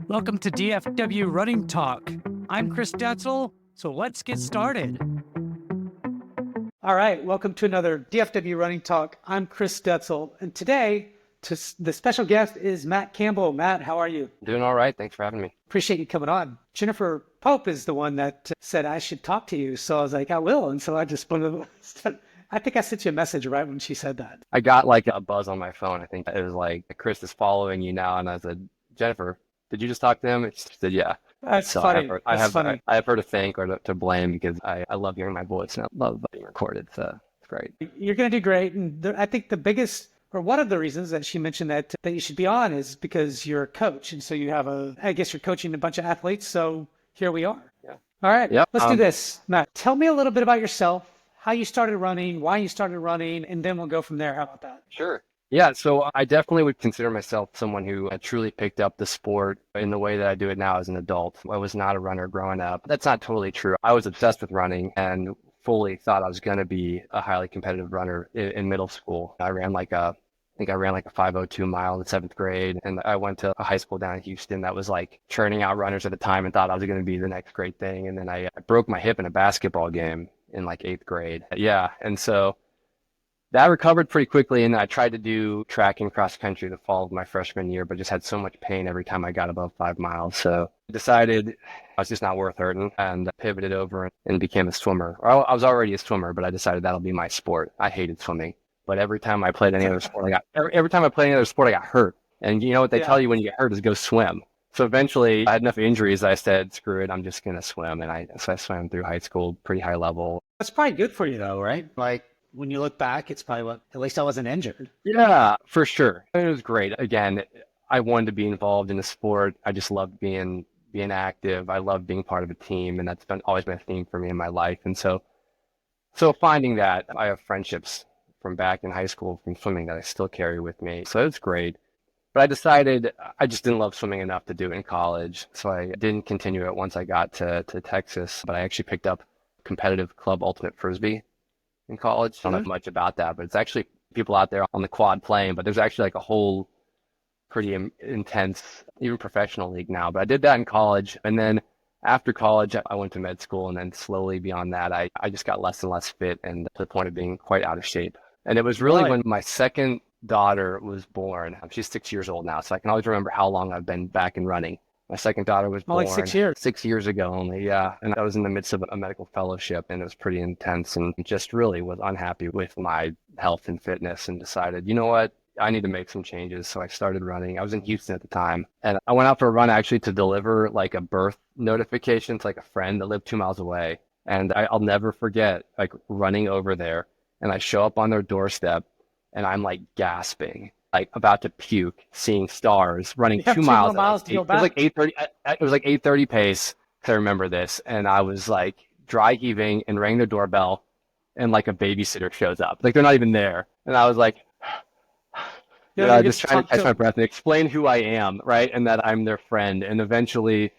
Welcome to DFW Running Talk. I'm Chris Detzel, so let's get started. All right, welcome to another DFW Running Talk. I'm Chris Detzel, and today the special guest is Matt Campbell. Matt, how are you? Doing all right. Thanks for having me. Appreciate you coming on. Jennifer Pope is the one that said I should talk to you, so I was like, I will, and so I just I think I sent you a message right when she said that. I got like a buzz on my phone. I think it was like, Chris is following you now. And I said, Jennifer, did you just talk to him? And she said, yeah. That's So funny. That's funny. I have her to thank or to blame because I love hearing my voice and I love being recorded. So it's great. You're going to do great. And I think the biggest, or one of the reasons that she mentioned that you should be on is because you're a coach. And so you have I guess you're coaching a bunch of athletes. So here we are. Yeah. All right. Yep. Let's do this. Matt, tell me a little bit about yourself, how you started running, why you started running, and then we'll go from there. How about that? Sure. Yeah, so I definitely would consider myself someone who had truly picked up the sport in the way that I do it now as an adult. I was not a runner growing up. That's not totally true. I was obsessed with running and fully thought I was going to be a highly competitive runner in middle school. I ran I think I ran like a 5:02 mile in the seventh grade. And I went to a high school down in Houston that was like churning out runners at the time and thought I was going to be the next great thing. And then I broke my hip in a basketball game in like eighth grade. Yeah. And so that recovered pretty quickly, and I tried to do track and cross country the fall of my freshman year, but just had so much pain every time I got above 5 miles. So I decided I was just not worth hurting and pivoted over and became a swimmer. I was already a swimmer, but I decided that'll be my sport. I hated swimming, but every time I played any other sport, I got hurt. And you know what they tell you when you get hurt is go swim. So eventually I had enough injuries that I said, screw it, I'm just going to swim. So I swam through high school, pretty high level. That's probably good for you though, right? Like when you look back, it's probably at least I wasn't injured. Yeah, for sure. It was great. Again, I wanted to be involved in the sport. I just loved being active. I love being part of a team, and that's always been a theme for me in my life. And so finding that, I have friendships from back in high school from swimming that I still carry with me. So it's great. But I decided I just didn't love swimming enough to do it in college. So I didn't continue it once I got to Texas, but I actually picked up competitive club ultimate frisbee in college. I don't know much about that, but it's actually people out there on the quad playing, but there's actually like a whole pretty intense, even professional league now. But I did that in college. And then after college, I went to med school. And then slowly beyond that, I just got less and less fit and to the point of being quite out of shape. And it was really when my second daughter was born. She's 6 years old now, so I can always remember how long I've been back and running. My second daughter was born like 6 years. 6 years ago only, yeah. And I was in the midst of a medical fellowship, and it was pretty intense, and just really was unhappy with my health and fitness and decided, you know what? I need to make some changes. So I started running. I was in Houston at the time, and I went out for a run actually to deliver like a birth notification to like a friend that lived 2 miles away. And I'll never forget like running over there, and I show up on their doorstep, and I'm like gasping, like about to puke, seeing stars, running 2 miles. To go back. It was like 8:30. It was like 8:30 pace. I remember this, and I was like dry heaving and rang the doorbell, and like a babysitter shows up. Like they're not even there, and I was like, just trying to catch my breath and explain who I am, right, and that I'm their friend. And eventually,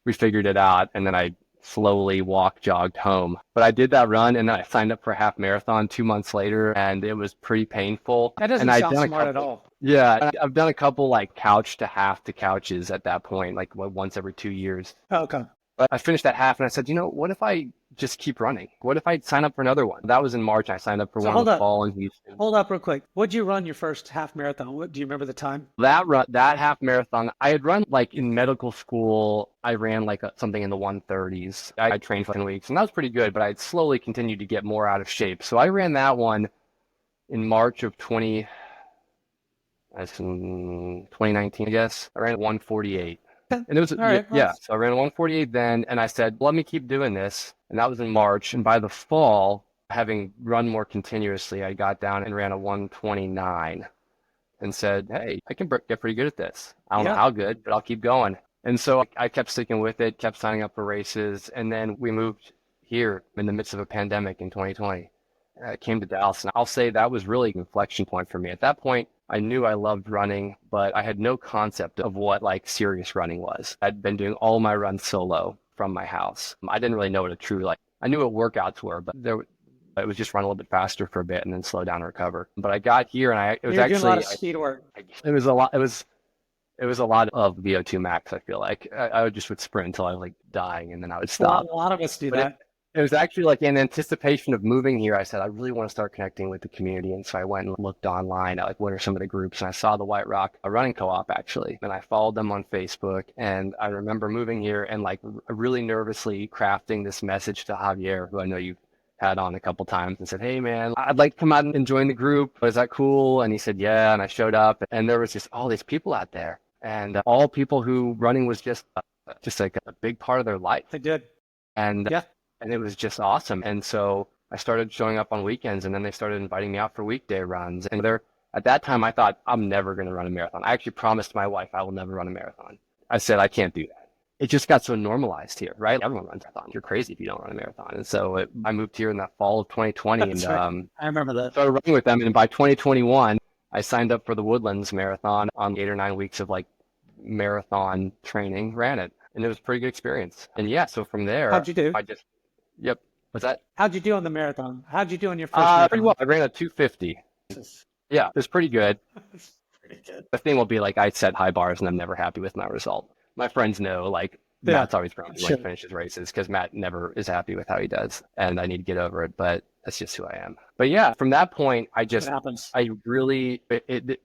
we figured it out, and then I slowly jogged home. But I did that run, and I signed up for a half marathon 2 months later, and it was pretty painful. That doesn't sound smart at all. Yeah, I've done a couple like couch to half to couches at that point, like once every 2 years. Okay. But I finished that half, and I said, what if I just keep running? What if I sign up for another one? That was in March. I signed up for one in the fall in Houston. Hold up real quick. What'd you run your first half marathon? Do you remember the time? That half marathon, I had run like in medical school. I ran like something in the 1:30s. I trained for 10 weeks, and that was pretty good, but I had slowly continued to get more out of shape. So I ran that one in March of 2019, I guess. I ran 1:48. And it was, yeah, so I ran 1:48 then, and I said, let me keep doing this. And that was in March. And by the fall, having run more continuously, I got down and ran a 1:29 and said, hey, I can get pretty good at this. I don't know how good, but I'll keep going. And so I kept sticking with it, kept signing up for races. And then we moved here in the midst of a pandemic in 2020. I came to Dallas, and I'll say that was really an inflection point for me. At that point, I knew I loved running, but I had no concept of what like serious running was. I'd been doing all my runs solo from my house. I didn't really know what a true, I knew what workouts were, but it was just run a little bit faster for a bit and then slow down and recover. But I got here, and it was actually doing a lot of speed work. It was a lot. It was a lot of VO2 max, I feel like. I would sprint until I was like dying and then I would stop. A lot of us do But that. it was actually like in anticipation of moving here, I said, I really want to start connecting with the community. And so I went and looked online at like what are some of the groups, and I saw the White Rock Running Co-op actually. And I followed them on Facebook. And I remember moving here and like really nervously crafting this message to Javier, who I know you've had on a couple times, and said, hey man, I'd like to come out and join the group. Is that cool? And he said, yeah. And I showed up and there was just all these people out there, and all people who running was just like a big part of their life. I did. And Yeah. and it was just awesome. And so I started showing up on weekends, and then they started inviting me out for weekday runs. And at that time, I thought, I'm never going to run a marathon. I actually promised my wife I will never run a marathon. I said, I can't do that. It just got so normalized here, right? Everyone runs marathons. You're crazy if you don't run a marathon. And so I moved here in that fall of 2020. That's and right. I remember that. started running with them. And by 2021, I signed up for the Woodlands Marathon on 8 or 9 weeks of like marathon training, ran it. And it was a pretty good experience. And yeah, so from there, How'd you do? Yep. What's that? How'd you do on the marathon? How'd you do on your first marathon? Pretty well. I ran a 250. Yeah, it was pretty good. Pretty good. The thing will be like I set high bars and I'm never happy with my result. My friends know like Matt's always grumpy when he finishes races because Matt never is happy with how he does, and I need to get over it, but that's just who I am. But yeah, from that point, I really,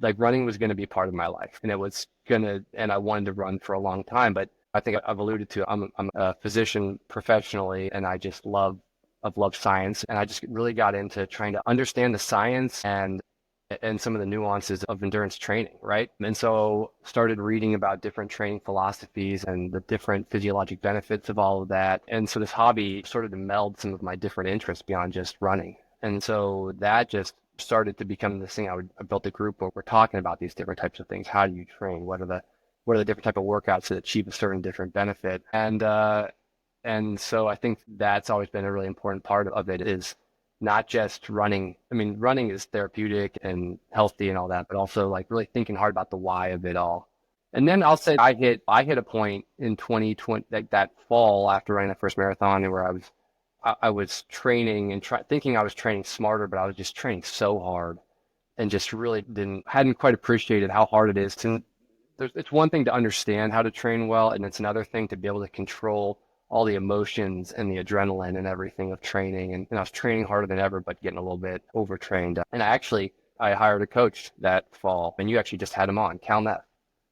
like running was going to be part of my life, and and I wanted to run for a long time, but I think I've alluded to, I'm a physician professionally, and I've loved science, and I just really got into trying to understand the science and some of the nuances of endurance training, right? And so started reading about different training philosophies and the different physiologic benefits of all of that. And so this hobby started to meld some of my different interests beyond just running. And so that just started to become this thing. I built a group where we're talking about these different types of things. How do you train? What are the different type of workouts that achieve a certain different benefit? And so I think that's always been a really important part of it, is not just running. I mean, running is therapeutic and healthy and all that, but also like really thinking hard about the why of it all. And then I'll say I hit a point in 2020, like that fall after running the first marathon, where I was training and thinking I was training smarter, but I was just training so hard and just really hadn't quite appreciated how hard it is it's one thing to understand how to train well, and it's another thing to be able to control all the emotions and the adrenaline and everything of training. And I was training harder than ever, but getting a little bit overtrained. And I hired a coach that fall, and you actually just had him on, Cal Neff.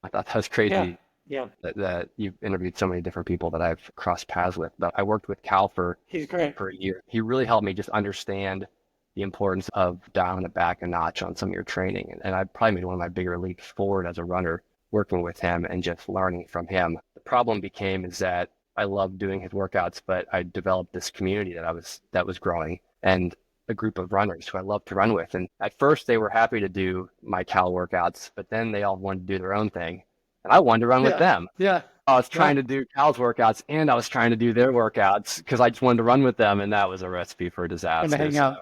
I thought that was crazy. Yeah. That you've interviewed so many different people that I've crossed paths with. But I worked with Cal He's great. for a year. He really helped me just understand the importance of dialing it back a notch on some of your training. And I probably made one of my bigger leaps forward as a runner working with him and just learning from him. The problem is that I loved doing his workouts, but I developed this community that was growing, and a group of runners who I loved to run with. And at first they were happy to do my Cal workouts, but then they all wanted to do their own thing. And I wanted to run with them. Yeah. I was trying to do Cal's workouts, and I was trying to do their workouts because I just wanted to run with them. And that was a recipe for disaster. Hang out.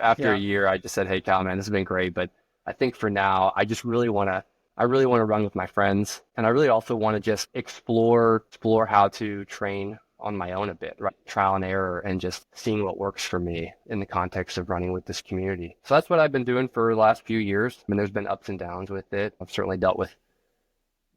After a year, I just said, hey Cal, man, this has been great. But I think for now, I really want to run with my friends. And I really also want to just explore how to train on my own a bit, right? Trial and error, and just seeing what works for me in the context of running with this community. So that's what I've been doing for the last few years. I mean, there's been ups and downs with it. I've certainly dealt with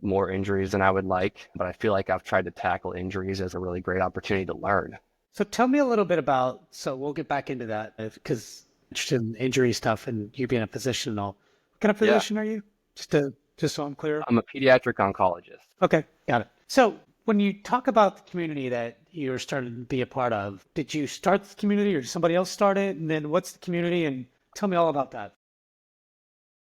more injuries than I would like, but I feel like I've tried to tackle injuries as a really great opportunity to learn. So tell me a little bit so we'll get back into that, because I'm interested in injury stuff and you being a physician and all. What kind of physician are you? Just so I'm clear. I'm a pediatric oncologist. Okay, got it. So when you talk about the community that you're starting to be a part of, did you start the community or did somebody else start it? And then what's the community? And tell me all about that.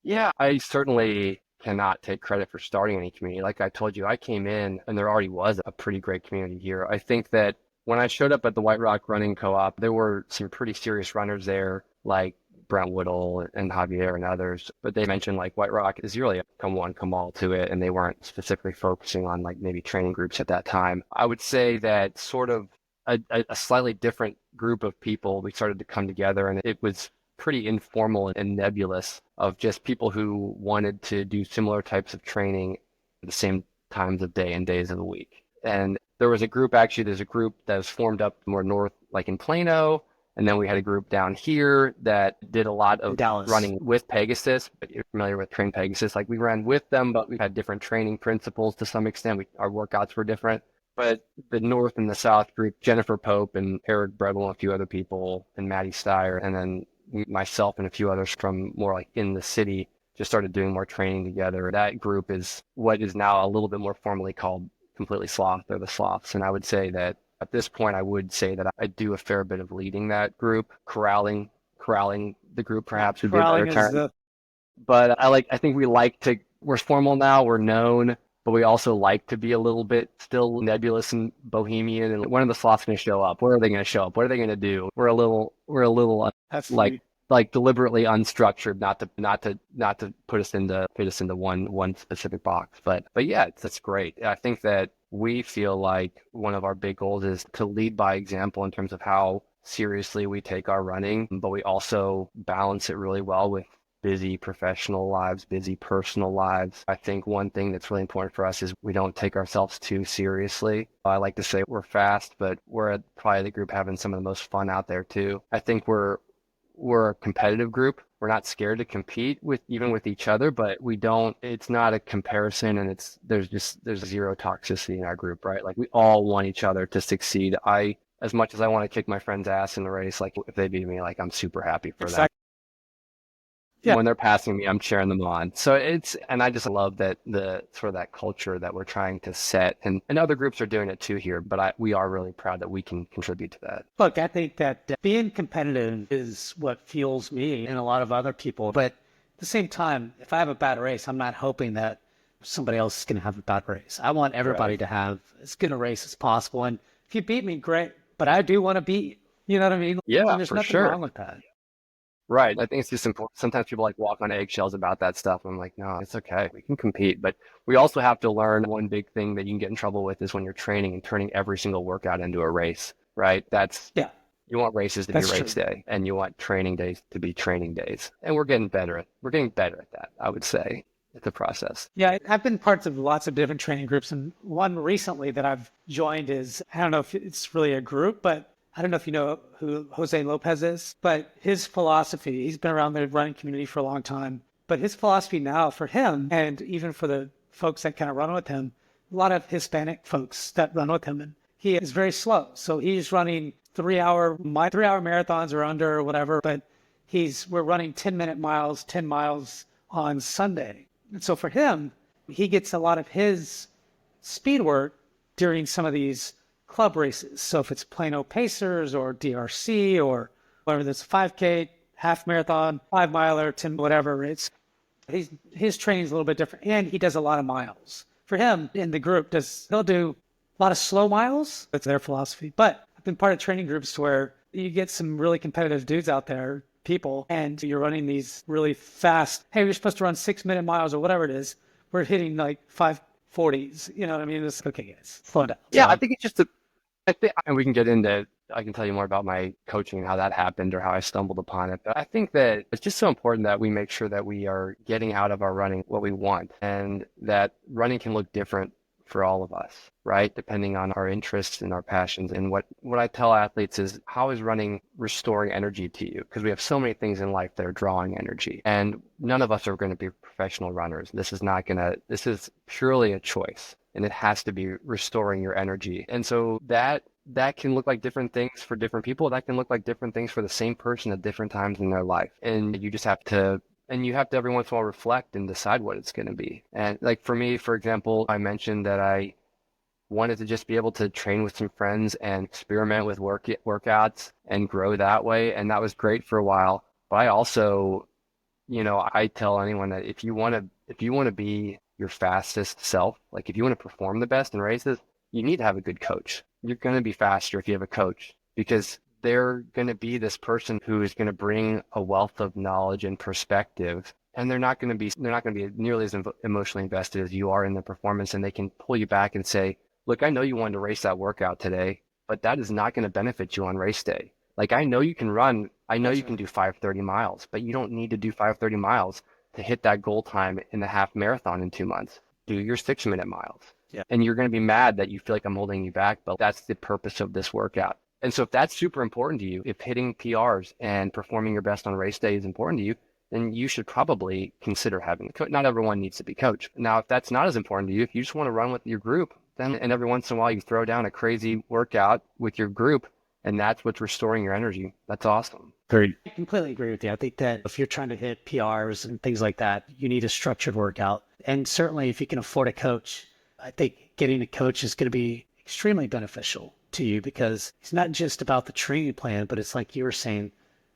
Yeah, I certainly cannot take credit for starting any community. Like I told you, I came in and there already was a pretty great community here. I think that when I showed up at the White Rock Running Co-op, there were some pretty serious runners there, like Brent Whittle and Javier and others, but they mentioned like White Rock is really a come one, come all to it, and they weren't specifically focusing on like maybe training groups at that time. I would say that sort of a slightly different group of people, we started to come together, and it was pretty informal and nebulous, of just people who wanted to do similar types of training at the same times of day and days of the week. And there's a group that was formed up more north, like in Plano, And then we had a group down here that did a lot of Dallas. running with Pegasus. But you're familiar with Train Pegasus. Like we ran with them, but we had different training principles to some extent. Our workouts were different. But the North and the South group, Jennifer Pope and Eric Brebel and a few other people, and Maddie Steyer, and then myself and a few others from more like in the city, just started doing more training together. That group is what is now a little bit more formally called Completely Sloth, or the Sloths. And I would say that at this point, I would say that I do a fair bit of leading that group, corralling the group perhaps would be a better term. But I think we're formal now, we're known, but we also like to be a little bit still nebulous and bohemian. And when are the sloths going to show up? Where are they going to show up? What are they going to do? We're a little like deliberately unstructured, not to fit us into one specific box. But yeah, that's great. I think that we feel like one of our big goals is to lead by example in terms of how seriously we take our running, but we also balance it really well with busy professional lives, busy personal lives. I think one thing that's really important for us is we don't take ourselves too seriously. I like to say we're fast, but we're probably the group having some of the most fun out there too. I think we're a competitive group. We're not scared to compete even with each other, but it's not a comparison, and there's zero toxicity in our group, right? Like we all want each other to succeed. As much as I want to kick my friend's ass in the race, like if they beat me, like I'm super happy for that. Yeah. When they're passing me, I'm cheering them on. So and I just love that the sort of that culture that we're trying to set, and other groups are doing it too here, but we are really proud that we can contribute to that. Look, I think that being competitive is what fuels me and a lot of other people. But at the same time, if I have a bad race, I'm not hoping that somebody else is going to have a bad race. I want everybody to have as good a race as possible. And if you beat me, great. But I do want to beat, you know what I mean? Yeah, and there's nothing wrong with that. Right. I think it's just important. Sometimes people walk on eggshells about that stuff. I'm like, no, it's okay. We can compete. But we also have to learn one big thing that you can get in trouble with is when you're training and turning every single workout into a race, right? You want races to be race day, and you want training days to be training days. And we're getting better at that, I would say. It's a process. Yeah, I've been parts of lots of different training groups, and one recently that I've joined is, I don't know if it's really a group, but I don't know if you know who Jose Lopez is, but his philosophy, he's been around the running community for a long time, but his philosophy now for him, and even for the folks that kind of run with him, a lot of Hispanic folks that run with him, and he is very slow. So he's running 3-hour marathons or under or whatever, but we're running 10-minute miles, 10 miles on Sunday. And so for him, he gets a lot of his speed work during some of these club races. So if it's Plano Pacers or DRC or whatever, this 5K, half marathon, 5 miler, 10, whatever, his training is a little bit different, and he does a lot of miles. For him in the group, he'll do a lot of slow miles. That's their philosophy. But I've been part of training groups where you get some really competitive dudes out there, people, and you're running these really fast. Hey, we're supposed to run 6-minute miles or whatever it is. We're hitting like 5:40s. You know what I mean? It's okay, guys. Slow down. Yeah, I think it's just and we can get into, I can tell you more about my coaching and how that happened or how I stumbled upon it. But I think that it's just so important that we make sure that we are getting out of our running what we want, and that running can look different for all of us, right? Depending on our interests and our passions. And what I tell athletes is, how is running restoring energy to you? Because we have so many things in life that are drawing energy, and none of us are going to be professional runners. This is purely a choice, and it has to be restoring your energy. And so that can look like different things for different people. That can look like different things for the same person at different times in their life. And you just have to every once in a while reflect and decide what it's going to be. And like for me, for example, I mentioned that I wanted to just be able to train with some friends and experiment with workouts and grow that way. And that was great for a while. But I also, I tell anyone that if you want to be your fastest self, like if you want to perform the best in races, you need to have a good coach. You're going to be faster if you have a coach, because they're going to be this person who is going to bring a wealth of knowledge and perspective, and they're not going to be nearly as emotionally invested as you are in the performance. And they can pull you back and say, look, I know you wanted to race that workout today, but that is not going to benefit you on race day. Like, I know you can run, I know you can do 5:30 miles, but you don't need to do 5:30 miles to hit that goal time in the half marathon in 2 months. Do your 6-minute miles. Yeah. And you're going to be mad that you feel like I'm holding you back, but that's the purpose of this workout. And so if that's super important to you, if hitting PRs and performing your best on race day is important to you, then you should probably consider having a coach. Not everyone needs to be coached. Now, if that's not as important to you, if you just want to run with your group, then and every once in a while you throw down a crazy workout with your group, and that's what's restoring your energy, that's awesome. Agreed. I completely agree with you. I think that if you're trying to hit PRs and things like that, you need a structured workout. And certainly if you can afford a coach, I think getting a coach is going to be extremely beneficial to you, because it's not just about the training plan, but it's like you were saying,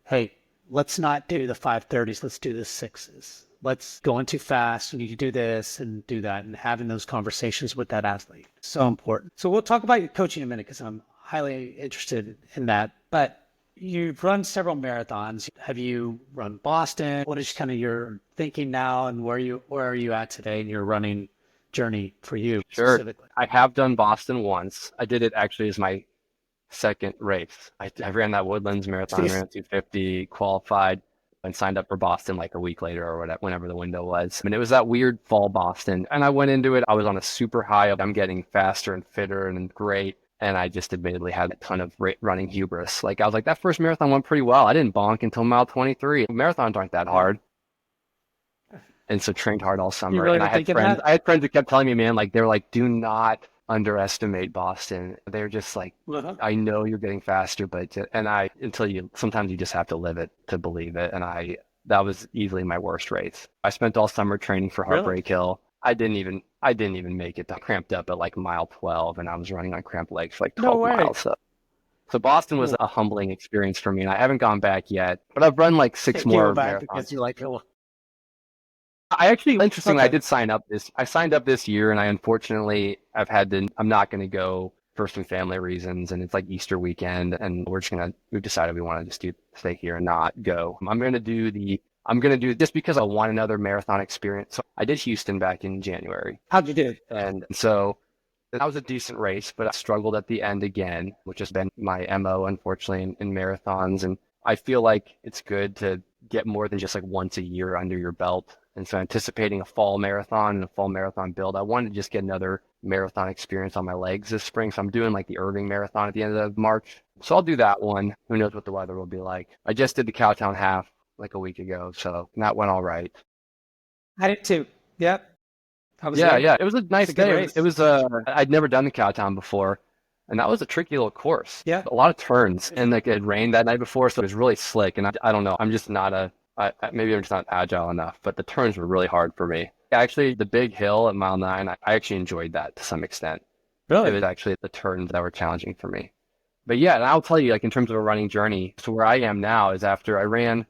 hey, let's not do the 5:30s, let's do the 6s. Let's going too fast. You need to do this and do that, and having those conversations with that athlete. So important. So we'll talk about your coaching in a minute, because I'm highly interested in that. But you've run several marathons. Have you run Boston? What is kind of your thinking now, and where are you at today in your running journey for you specifically? I have done Boston once. I did it actually as my second race. I ran that Woodlands Marathon, ran 250, qualified, and signed up for Boston like a week later or whatever, whenever the window was. And it was that weird fall Boston. And I went into it, I was on a super high. I'm getting faster and fitter and great. And I just admittedly had a ton of running hubris. Like I was like, that first marathon went pretty well. I didn't bonk until mile 23. Marathons aren't that hard. And so trained hard all summer. Really, and I had friends who kept telling me, man, like they were like, do not underestimate Boston. They're just like, I know you're getting faster, but sometimes you just have to live it to believe it. And that was easily my worst race. I spent all summer training for Heartbreak Hill. I didn't even make it. I cramped up at like mile 12, and I was running on cramped legs for like 12 miles. So Boston was a humbling experience for me, and I haven't gone back yet, but I've run like 6 more marathons. Because you like, interestingly, I did sign up I signed up this year, and unfortunately, I'm not going to go for some family reasons, and it's like Easter weekend, and we've decided we want to just stay here and not go. I'm going to do just because I want another marathon experience. So I did Houston back in January. How'd you do? And so that was a decent race, but I struggled at the end again, which has been my MO, unfortunately, in marathons. And I feel like it's good to get more than just like once a year under your belt. And so anticipating a fall marathon and a fall marathon build, I wanted to just get another marathon experience on my legs this spring. So I'm doing like the Irving Marathon at the end of March. So I'll do that one. Who knows what the weather will be like. I just did the Cowtown Half like a week ago, so that went all right. I did too. Yep. Yeah. It was a nice day. It was I'd never done the Cowtown before, and that was a tricky little course. Yeah. A lot of turns, and like it rained that night before, so it was really slick. And I don't know. I'm just not maybe I'm just not agile enough, but the turns were really hard for me. Actually, the big hill at mile 9, I actually enjoyed that to some extent. Really? It was actually the turns that were challenging for me. But yeah, and I'll tell you, like in terms of a running journey, so where I am now is after I ran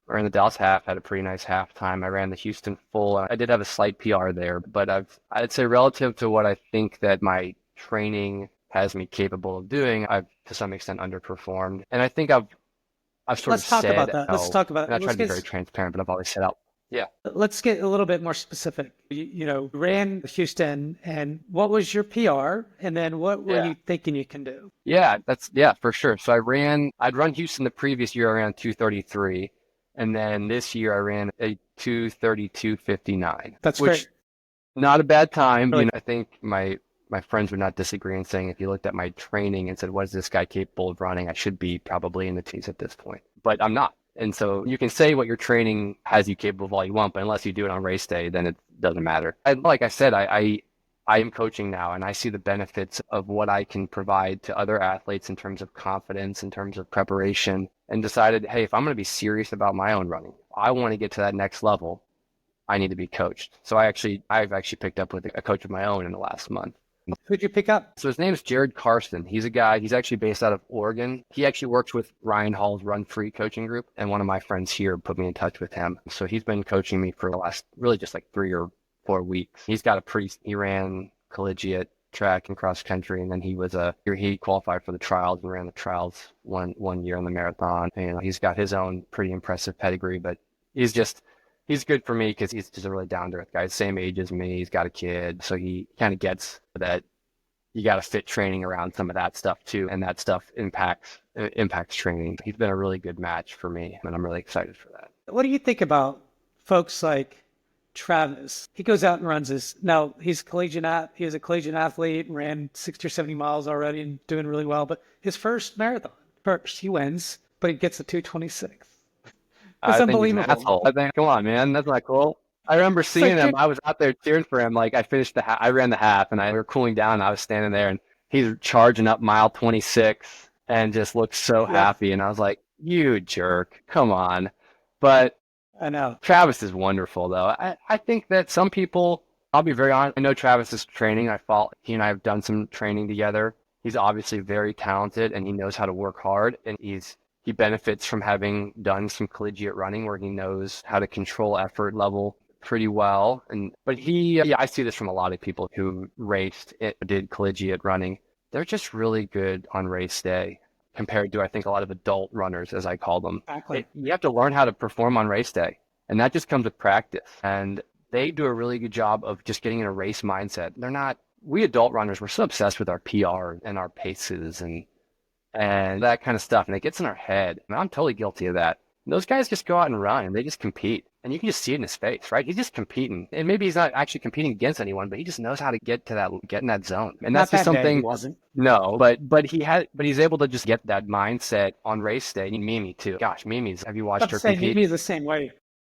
the Dallas half, had a pretty nice half time. I ran the Houston full. I did have a slight PR there, but I'd say relative to what I think that my training has me capable of doing, I've to some extent underperformed. And I think I've sort of said, let's talk about that. And I try to be very transparent, but I've always said out. Yeah. Let's get a little bit more specific. You ran Houston, and what was your PR? And then what were you thinking you can do? Yeah, for sure. So I'd run Houston the previous year, I ran 2:33. And then this year I ran a 2:32:59. That's great. Not a bad time. Really? I think my friends would not disagree in saying if you looked at my training and said, what is this guy capable of running? I should be probably in the teens at this point, but I'm not. And so you can say what your training has you capable of all you want, but unless you do it on race day, then it doesn't matter. Like I said, I am coaching now, and I see the benefits of what I can provide to other athletes in terms of confidence, in terms of preparation, and decided, hey, if I'm going to be serious about my own running, I want to get to that next level, I need to be coached. So I've actually picked up with a coach of my own in the last month. Who'd you pick up? So his name is Jared Carson. He's a guy, he's actually based out of Oregon. He actually works with Ryan Hall's Run Free coaching group, and one of my friends here put me in touch with him. So he's been coaching me for the last really just like 3 or 4 weeks. He ran collegiate track and cross country, and then he qualified for the trials and ran the trials one year in the marathon. And he's got his own pretty impressive pedigree, but he's good for me because he's just a really down-to-earth guy, same age as me. He's got a kid, so he kind of gets that you got to fit training around some of that stuff too, and that stuff impacts training. He's been a really good match for me, and I'm really excited for that. What do you think about folks like Travis. He goes out and runs this. Now, he was a collegiate athlete, ran 60 or 70 miles already and doing really well. But his first marathon, he wins, but he gets a 2:26. It's I think he's an unbelievable. asshole. I think, come on, man, that's not cool. I remember seeing him. I was out there cheering for him. Like I finished I ran the half, and we were cooling down. And I was standing there, and he's charging up mile 26, and just looked so happy. And I was like, "You jerk, come on!" But I know Travis is wonderful, though. I think that some people. I'll be very honest. I know Travis's training. He and I have done some training together. He's obviously very talented, and he knows how to work hard, and he benefits from having done some collegiate running where he knows how to control effort level pretty well. But I see this from a lot of people who did collegiate running. They're just really good on race day compared to, I think, a lot of adult runners, as I call them. exactly. You have to learn how to perform on race day, and that just comes with practice. And they do a really good job of just getting in a race mindset. We adult runners, we're so obsessed with our PR and our paces and that kind of stuff, and it gets in our head. And I'm totally guilty of that. And those guys just go out and run, and they just compete. And you can just see it in his face, right? He's just competing. And maybe he's not actually competing against anyone, but he just knows how to get in that zone. And that's just something. He wasn't. No, but he's able to just get that mindset on race day. And Mimi too. Gosh, Have you watched her compete? Mimi's the same way.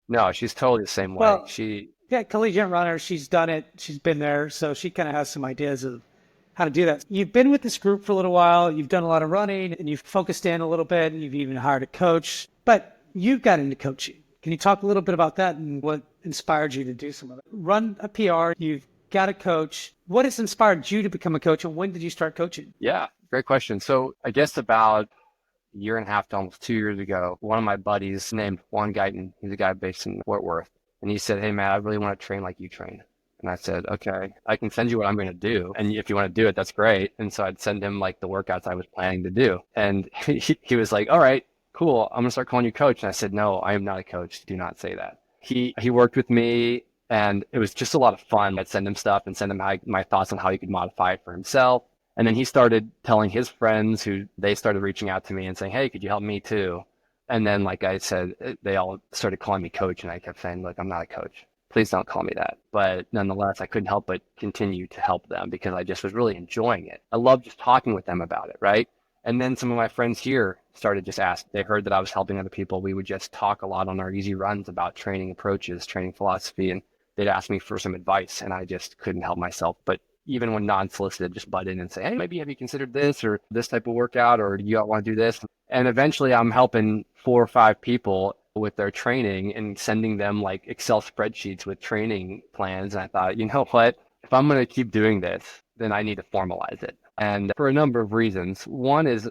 No, she's totally the same way. Well, collegiate runner. She's done it. She's been there, so she kind of has some ideas of how to do that. You've been with this group for a little while. You've done a lot of running, and you've focused in a little bit, and you've even hired a coach. But you got into coaching. Can you talk a little bit about that and what inspired you to do some of it? Run a PR. You've got a coach. What has inspired you to become a coach, and when did you start coaching? Yeah, great question. So I guess about a year and a half to almost 2 years ago, one of my buddies named Juan Guyton, he's a guy based in Fort Worth, and he said, "Hey, man, I really want to train like you train." And I said, "Okay, I can send you what I'm going to do. And if you want to do it, that's great." And so I'd send him like the workouts I was planning to do. And he was like, "All right, cool. I'm going to start calling you coach." And I said, "No, I am not a coach. Do not say that." He worked with me, and it was just a lot of fun. I'd send him stuff and send him my thoughts on how he could modify it for himself. And then he started telling his friends they started reaching out to me and saying, "Hey, could you help me too?" And then, like I said, they all started calling me coach, and I kept saying, "Look, I'm not a coach. Please don't call me that." But nonetheless, I couldn't help but continue to help them because I just was really enjoying it. I love just talking with them about it, right? And then some of my friends here started just asking. They heard that I was helping other people. We would just talk a lot on our easy runs about training approaches, training philosophy, and they'd ask me for some advice, and I just couldn't help myself. But even when non-solicited, just butt in and say, "Hey, maybe have you considered this or this type of workout, or do you want to do this?" And eventually I'm helping 4 or 5 people with their training and sending them like Excel spreadsheets with training plans. And I thought, you know what, if I'm going to keep doing this, then I need to formalize it. And for a number of reasons. One is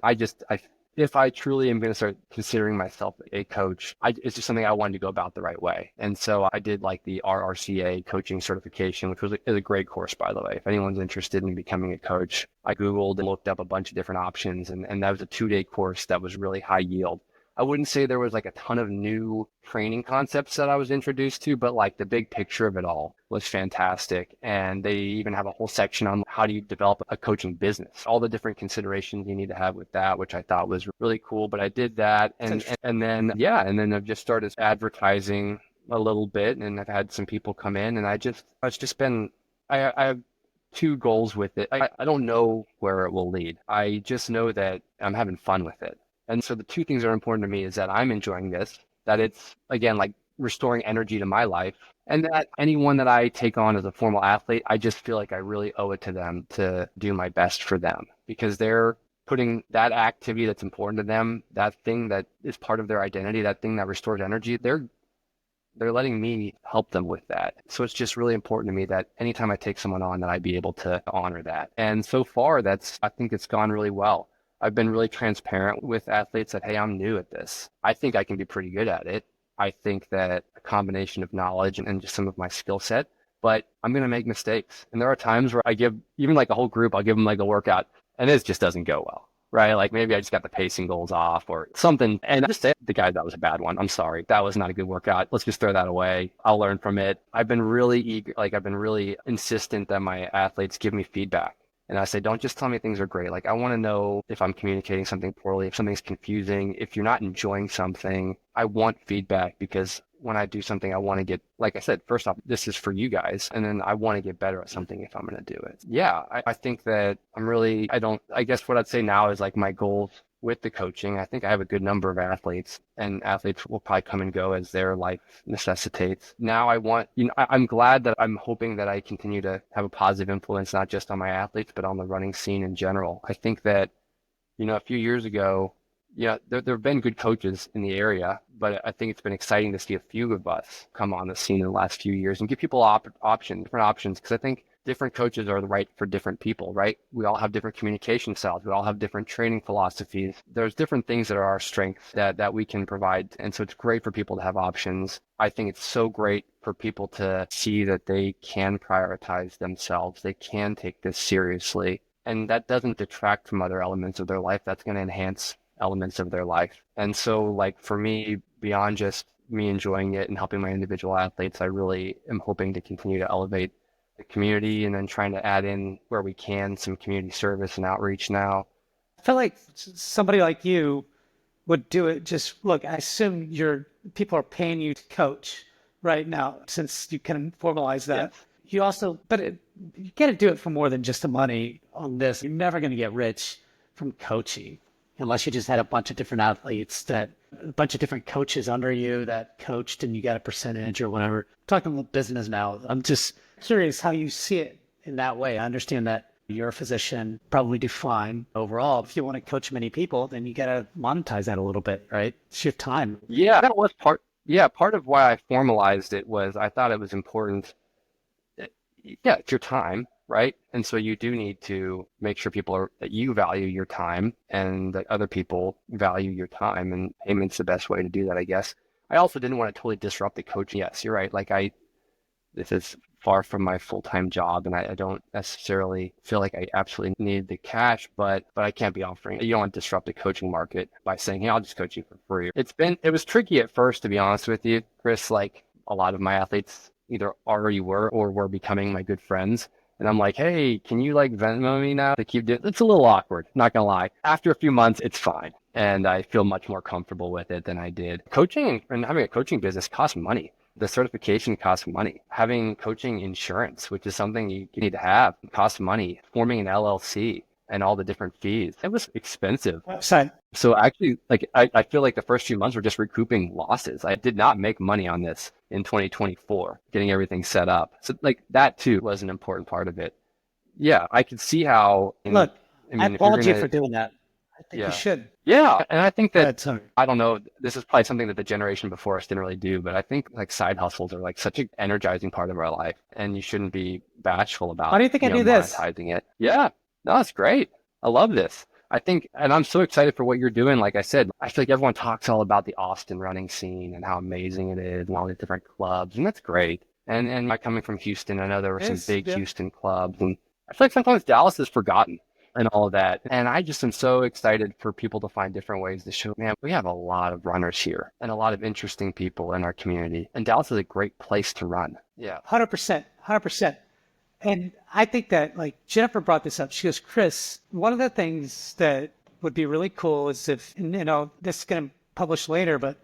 if I truly am going to start considering myself a coach, it's just something I wanted to go about the right way. And so I did like the RRCA coaching certification, which is a great course, by the way. If anyone's interested in becoming a coach, I Googled and looked up a bunch of different options. And that was a 2-day course that was really high yield. I wouldn't say there was like a ton of new training concepts that I was introduced to, but like the big picture of it all was fantastic. And they even have a whole section on how do you develop a coaching business, all the different considerations you need to have with that, which I thought was really cool. But I did that. And then I've just started advertising a little bit, and I've had some people come in, and I have 2 goals with it. I don't know where it will lead. I just know that I'm having fun with it. And so the 2 things that are important to me is that I'm enjoying this, that it's, again, like restoring energy to my life, and that anyone that I take on as a formal athlete, I just feel like I really owe it to them to do my best for them, because they're putting that activity that's important to them, that thing that is part of their identity, that thing that restores energy, they're letting me help them with that. So it's just really important to me that anytime I take someone on, that I be able to honor that. And so far, I think it's gone really well. I've been really transparent with athletes that, hey, I'm new at this. I think I can be pretty good at it. I think that a combination of knowledge and just some of my skill set, but I'm going to make mistakes. And there are times where I give, even like a whole group, I'll give them like a workout, and it just doesn't go well, right? Like maybe I just got the pacing goals off or something. And I just say, the guy, that was a bad one. I'm sorry. That was not a good workout. Let's just throw that away. I'll learn from it. I've been really eager, I've been really insistent that my athletes give me feedback. And I say, don't just tell me things are great. Like, I want to know if I'm communicating something poorly, if something's confusing, if you're not enjoying something. I want feedback because when I do something, I want to get, like I said, first off, this is for you guys. And then I want to get better at something if I'm going to do it. Yeah, I think that I guess what I'd say now is like my goals with the coaching. I think I have a good number of athletes, and athletes will probably come and go as their life necessitates. Now I'm glad that I'm hoping that I continue to have a positive influence, not just on my athletes, but on the running scene in general. I think that, a few years ago, there have been good coaches in the area, but I think it's been exciting to see a few of us come on the scene in the last few years and give people different options, because I think different coaches are right for different people, right? We all have different communication styles. We all have different training philosophies. There's different things that are our strengths that we can provide. And so it's great for people to have options. I think it's so great for people to see that they can prioritize themselves. They can take this seriously. And that doesn't detract from other elements of their life. That's going to enhance elements of their life. And so, like, for me, beyond just me enjoying it and helping my individual athletes, I really am hoping to continue to elevate the community, and then trying to add in where we can some community service and outreach now. I feel like somebody like you would do it. Just look, I assume people are paying you to coach right now, since you can formalize that. Yeah. You got to do it for more than just the money on this. You're never going to get rich from coaching unless you just had a bunch of different athletes, a bunch of different coaches under you that coached and you got a percentage or whatever. I'm talking about business now. I'm just curious how you see it in that way. I understand that you're a physician, probably do fine overall. If you want to coach many people, then you got to monetize that a little bit, right? It's your time. Yeah, that was part of why I formalized it was I thought it was important. Yeah, it's your time, right? And so you do need to make sure that you value your time and that other people value your time, and payment's the best way to do that, I guess. I also didn't want to totally disrupt the coaching. Yes, you're right. Like this is far from my full-time job, and I don't necessarily feel like I absolutely need the cash, but I can't be offering. You don't want to disrupt the coaching market by saying, hey, I'll just coach you for free. It was tricky at first, to be honest with you, Chris. Like, a lot of my athletes either already were or were becoming my good friends. And I'm like, hey, can you like Venmo me now to keep doing it? It's a little awkward, not gonna lie. After a few months, it's fine. And I feel much more comfortable with it than I did. Coaching and having a coaching business costs money. The certification costs money. Having coaching insurance, which is something you need to have, costs money. Forming an LLC and all the different fees. It was expensive. So actually, like, I feel like the first few months were just recouping losses. I did not make money on this in 2024, getting everything set up. So like that too was an important part of it. Yeah, I could see how. I applaud you for doing that. I think you should. Yeah, and I think that, I don't know, this is probably something that the generation before us didn't really do, but I think like side hustles are like such an energizing part of our life, and you shouldn't be bashful about. Why do you think I do this? Monetizing it. Yeah, no, it's great. I love this. I think, and I'm so excited for what you're doing. Like I said, I feel like everyone talks all about the Austin running scene and how amazing it is and all the different clubs, and that's great. And coming from Houston, I know there were some big Houston clubs, and I feel like sometimes Dallas is forgotten and all of that. And I just am so excited for people to find different ways to show, man, we have a lot of runners here and a lot of interesting people in our community. And Dallas is a great place to run. Yeah. 100%. And I think that, like, Jennifer brought this up. She goes, Chris, one of the things that would be really cool is if, this is going to publish later, but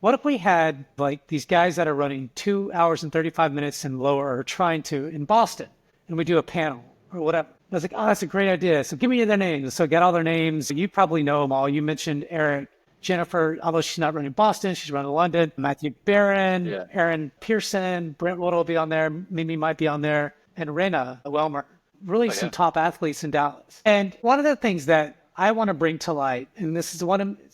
what if we had like these guys that are running 2 hours and 35 minutes and lower, or trying to, in Boston, and we do a panel or whatever. I was like, oh, that's a great idea. So give me their names. So get all their names. You probably know them all. You mentioned Eric, Jennifer, although she's not running Boston, she's running London, Matthew Barron, Aaron Pearson, Brent Wood will be on there, Mimi might be on there, and Rena Welmer. Really some top athletes in Dallas. And one of the things that I want to bring to light, and this is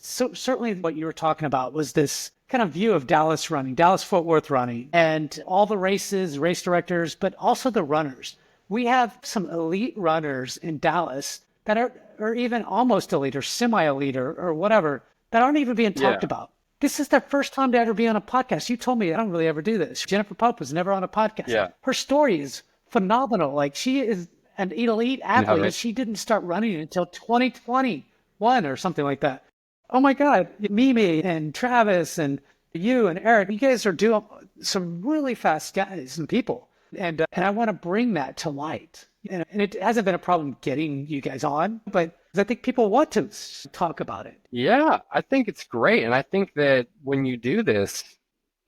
certainly what you were talking about, was this kind of view of Dallas running, Dallas-Fort Worth running, and all the races, race directors, but also the runners. We have some elite runners in Dallas that are even almost elite or semi-elite or whatever, that aren't even being talked about. This is their first time to ever be on a podcast. You told me I don't really ever do this. Jennifer Pope was never on a podcast. Yeah. Her story is phenomenal. Like, she is an elite athlete, and she didn't start running until 2021 or something like that. Oh my God, Mimi and Travis and you and Eric, you guys are doing some really fast guys and people. And I want to bring that to light. And it hasn't been a problem getting you guys on, but I think people want to talk about it. Yeah, I think it's great. And I think that when you do this,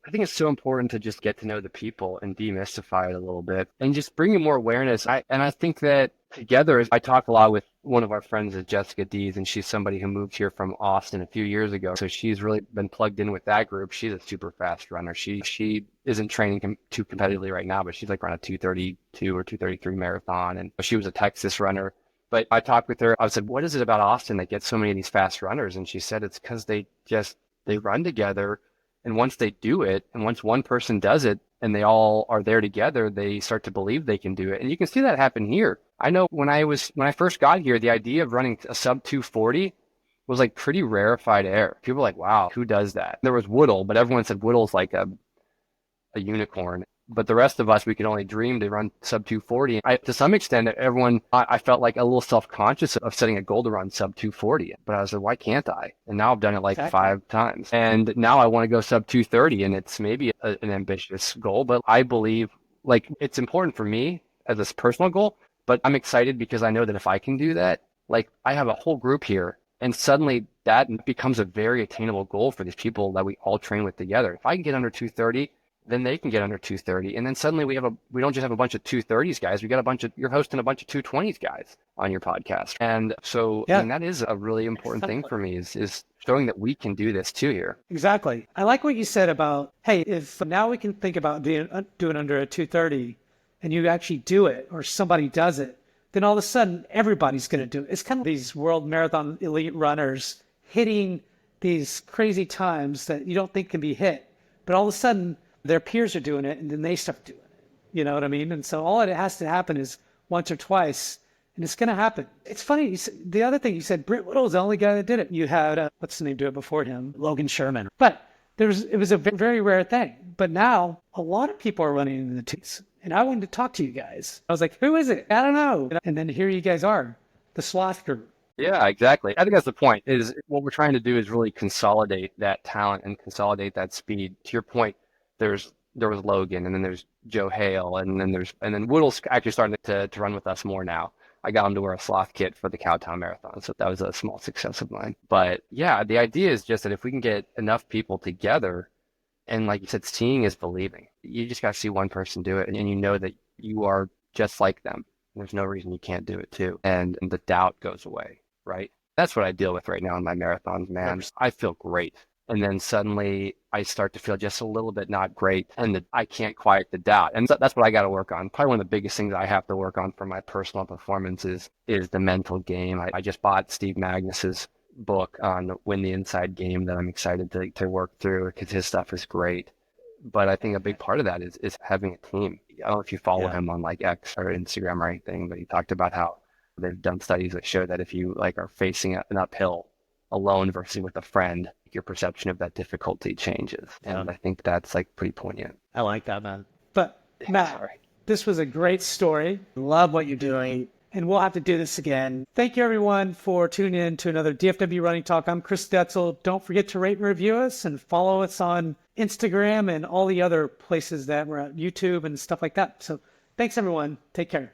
I think it's so important to just get to know the people and demystify it a little bit and just bring more awareness. I think that together, I talk a lot with one of our friends is Jessica Dees, and she's somebody who moved here from Austin a few years ago. So she's really been plugged in with that group. She's a super fast runner. She isn't training too competitively right now, but she's like around a 2:32 or 2:33 marathon. And she was a Texas runner. But I talked with her. I said, what is it about Austin that gets so many of these fast runners? And she said it's because they run together. And once they do it, and once one person does it, and they all are there together, they start to believe they can do it. And you can see that happen here. I know when I first got here, the idea of running a sub 240 was like pretty rarefied air. People were like, wow, who does that? There was Woodle, but everyone said Woodle's like a unicorn. But the rest of us, we could only dream to run sub 240. To some extent, I felt like a little self-conscious of setting a goal to run sub 240. But I was like, why can't I? And now I've done it like Exactly. 5 times. And now I want to go sub 230. And it's maybe an ambitious goal, but I believe like it's important for me as a personal goal. But I'm excited because I know that if I can do that, like I have a whole group here. And suddenly that becomes a very attainable goal for these people that we all train with together. If I can get under 230, then they can get under 230. And then suddenly we don't just have a bunch of 230s guys. You're hosting a bunch of 220s guys on your podcast. And so Yeah. I mean, that is a really important thing for me is showing that we can do this too here. Exactly. I like what you said about, hey, if now we can think about doing under a 230 and you actually do it or somebody does it, then all of a sudden everybody's going to do it. It's kind of these world marathon elite runners hitting these crazy times that you don't think can be hit. But all of a sudden their peers are doing it and then they start doing it. You know what I mean? And so all it has to happen is once or twice, and it's going to happen. It's funny. The other thing you said, Britt Whittle was the only guy that did it. You had, what's the name do it before him? Logan Sherman. But it was a very rare thing. But now a lot of people are running into the twos. And I wanted to talk to you guys. I was like, who is it? I don't know. And then here you guys are, the Sloth group. Yeah, exactly. I think that's the point is what we're trying to do is really consolidate that talent and consolidate that speed. To your point, there was Logan, and then there's Joe Hale, and then Woodle's actually starting to run with us more now. I got him to wear a sloth kit for the Cowtown Marathon, so that was a small success of mine. But yeah, the idea is just that if we can get enough people together, and like you said, seeing is believing. You just got to see one person do it, and you know that you are just like them. There's no reason you can't do it too, and the doubt goes away, right? That's what I deal with right now in my marathons, man. I feel great. And then suddenly I start to feel just a little bit not great, and I can't quiet the doubt. And that's what I got to work on. Probably one of the biggest things I have to work on for my personal performance is the mental game. I just bought Steve Magnus's book on Win the Inside Game that I'm excited to work through because his stuff is great. But I think a big part of that is having a team. I don't know if you follow him on like X or Instagram or anything, but he talked about how they've done studies that show that if you like are facing an uphill alone versus with a friend, your perception of that difficulty changes. And I think that's like pretty poignant. I like that, man. But Matt, this was a great story. Love what you're doing. And we'll have to do this again. Thank you, everyone, for tuning in to another DFW Running Talk. I'm Chris Detzel. Don't forget to rate and review us and follow us on Instagram and all the other places that we're at, YouTube and stuff like that. So thanks, everyone. Take care.